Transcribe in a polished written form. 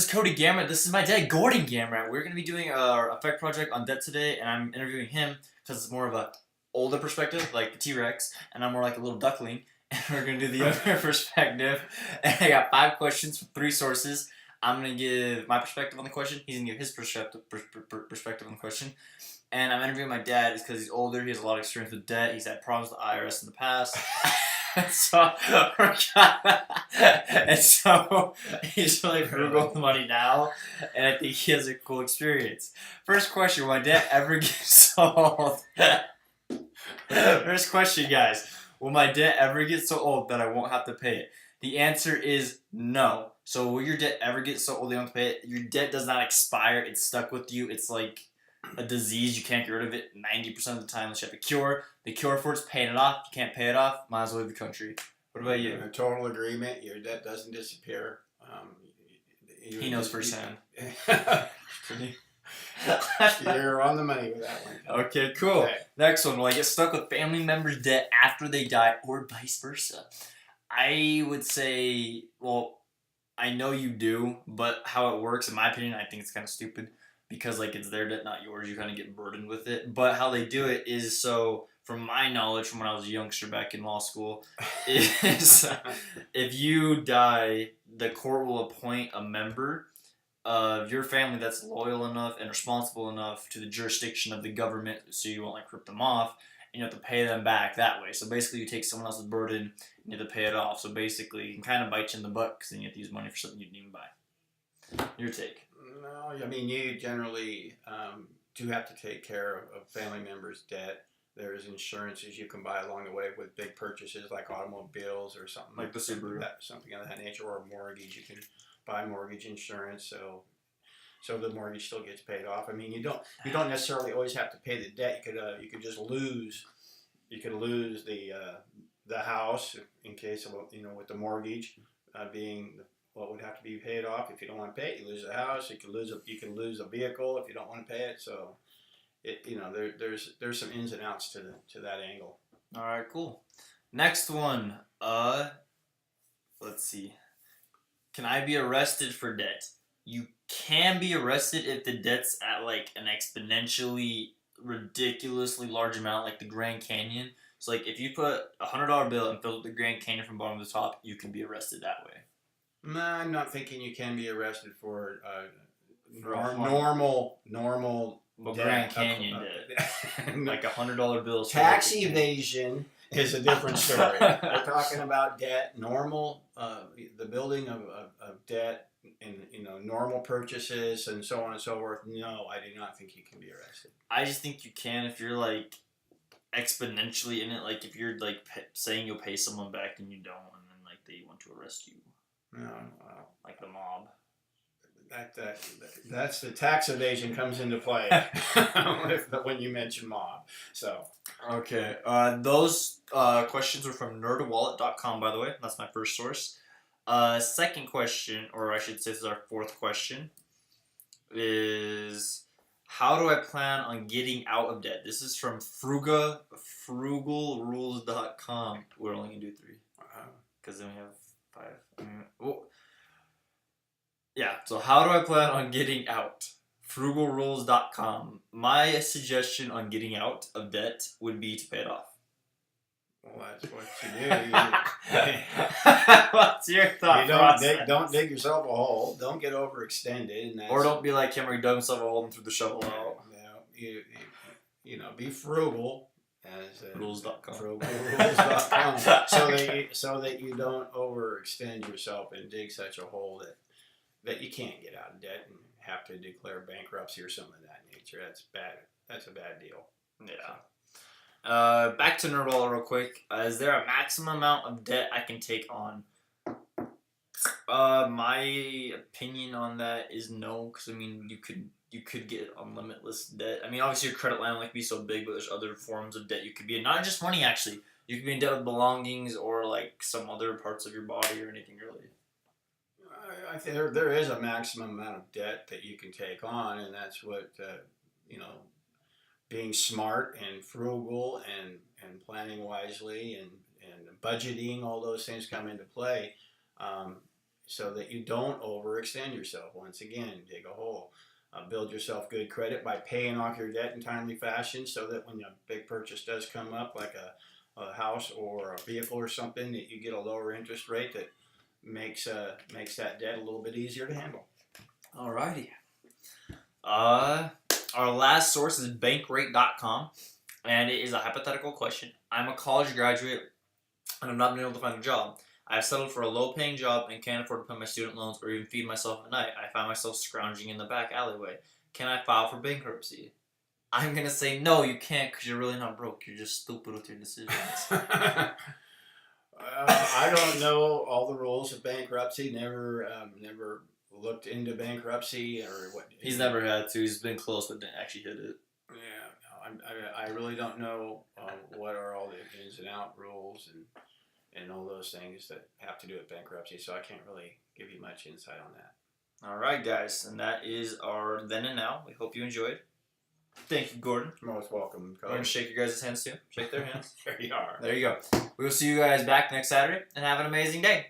is Cody Gamrat. This is my dad, Gordon Gamrat. We're going to be doing our effect project on debt today, and I'm interviewing him because it's more of a older perspective, like the T-Rex, and I'm more like a little duckling, and we're going to do the younger perspective. And I got 5 questions from 3 sources. I'm going to give my perspective on the question. He's going to give his perspective on the question. And I'm interviewing my dad because he's older. He has a lot of experience with debt. He's had problems with the IRS in the past. and so he's really frugal with money now, and I think he has a cool experience. First question: will my debt ever get sold? First question, guys: will my debt ever get so old that I won't have to pay it? The answer is no. So will your debt ever get so old you don't have to pay it? Your debt does not expire. It's stuck with you. It's like a disease. You can't get rid of it 90% of the time unless you have a cure. The cure for it's paying it off. You can't pay it off, might as well leave the country. What about you? In a total agreement. Your debt doesn't disappear. He knows firsthand. You're on the money with that one. Okay, cool. Okay. Next one. Will I get stuck with family members' debt after they die or vice versa? I would say, well, I know you do, but how it works, in my opinion, I think it's kind of stupid. Because like it's their debt, not yours, you kind of get burdened with it. But how they do it is, so from my knowledge, from when I was a youngster back in law school, is if you die, the court will appoint a member of your family that's loyal enough and responsible enough to the jurisdiction of the government, so you won't like rip them off, and you have to pay them back that way. So basically, you take someone else's burden and you have to pay it off. So basically, you can kind of bite you in the butt because then you have to use money for something you didn't even buy. Your take. No, I mean, you generally do have to take care of family members' debt. There's insurances you can buy along the way with big purchases like automobiles or something like the Subaru, something of that nature, or a mortgage. You can buy mortgage insurance, so the mortgage still gets paid off. I mean, you don't necessarily always have to pay the debt. You could just lose. You could lose the house in case of with the mortgage being what would have to be paid off. If you don't want to pay it, you lose the house. You can lose a vehicle if you don't want to pay it. So, there's some ins and outs to that angle. All right, cool. Next one. Let's see. Can I be arrested for debt? You can be arrested if the debt's at like an exponentially, ridiculously large amount, like the Grand Canyon. So, like if you put a $100 bill and fill up the Grand Canyon from bottom to top, you can be arrested that way. No, I'm not thinking you can be arrested for normal Grand Canyon debt. Like $100 bills. Tax evasion is a different story. We're talking about debt, normal, the building of debt, and normal purchases and so on and so forth. No, I do not think you can be arrested. I just think you can if you're like exponentially in it. Like if you're like saying you'll pay someone back and you don't, and then like they want to arrest you. No, like the mob. That's the tax evasion comes into play when you mention mob. So okay, those questions were from nerdwallet.com, by the way. That's my first source. Second question, or I should say this is our 4th question, is how do I plan on getting out of debt? This is from frugalrules.com. We're only gonna do 3 because then we have 5. Yeah, so how do I plan on getting out? Frugalrules.com. My suggestion on getting out of debt would be to pay it off. Well, that's what you do. What's your thought? Don't dig yourself a hole. Don't get overextended. And or don't be like him where he dug himself a hole and threw the shovel out. Be frugal. Rules.com. Frugalrules.com. so that you don't overextend yourself and dig such a hole that you can't get out of debt and have to declare bankruptcy or something of that nature. That's bad. That's a bad deal. Yeah. Back to NerdWallet real quick. Is there a maximum amount of debt I can take on? My opinion on that is no, because I mean you could get unlimitless debt. I mean, obviously your credit line might be so big, but there's other forms of debt you could be in. Not just money, actually. You could be in debt with belongings or like some other parts of your body or anything really. I think there is a maximum amount of debt that you can take on, and that's what being smart and frugal and planning wisely and budgeting, all those things come into play. so that you don't overextend yourself. Once again, dig a hole. Build yourself good credit by paying off your debt in timely fashion, so that when a big purchase does come up, like a house or a vehicle or something, that you get a lower interest rate that makes that debt a little bit easier to handle. Alrighty. Our last source is bankrate.com, and it is a hypothetical question. I'm a college graduate, and I've not been able to find a job. I've settled for a low-paying job and can't afford to pay my student loans or even feed myself at night. I find myself scrounging in the back alleyway. Can I file for bankruptcy? I'm gonna say no, you can't, because you're really not broke. You're just stupid with your decisions. I don't know all the rules of bankruptcy. Never looked into bankruptcy or what. He's never had to. He's been close, but didn't actually hit it. Yeah, no, I really don't know what are all the ins and out rules and all those things that have to do with bankruptcy. So I can't really give you much insight on that. All right, guys, and that is our then and now. We hope you enjoyed. Thank you, Gordon. Most welcome. We're gonna shake your guys' hands too. Shake their hands. There you are. There you go. We will see you guys back next Saturday, and have an amazing day.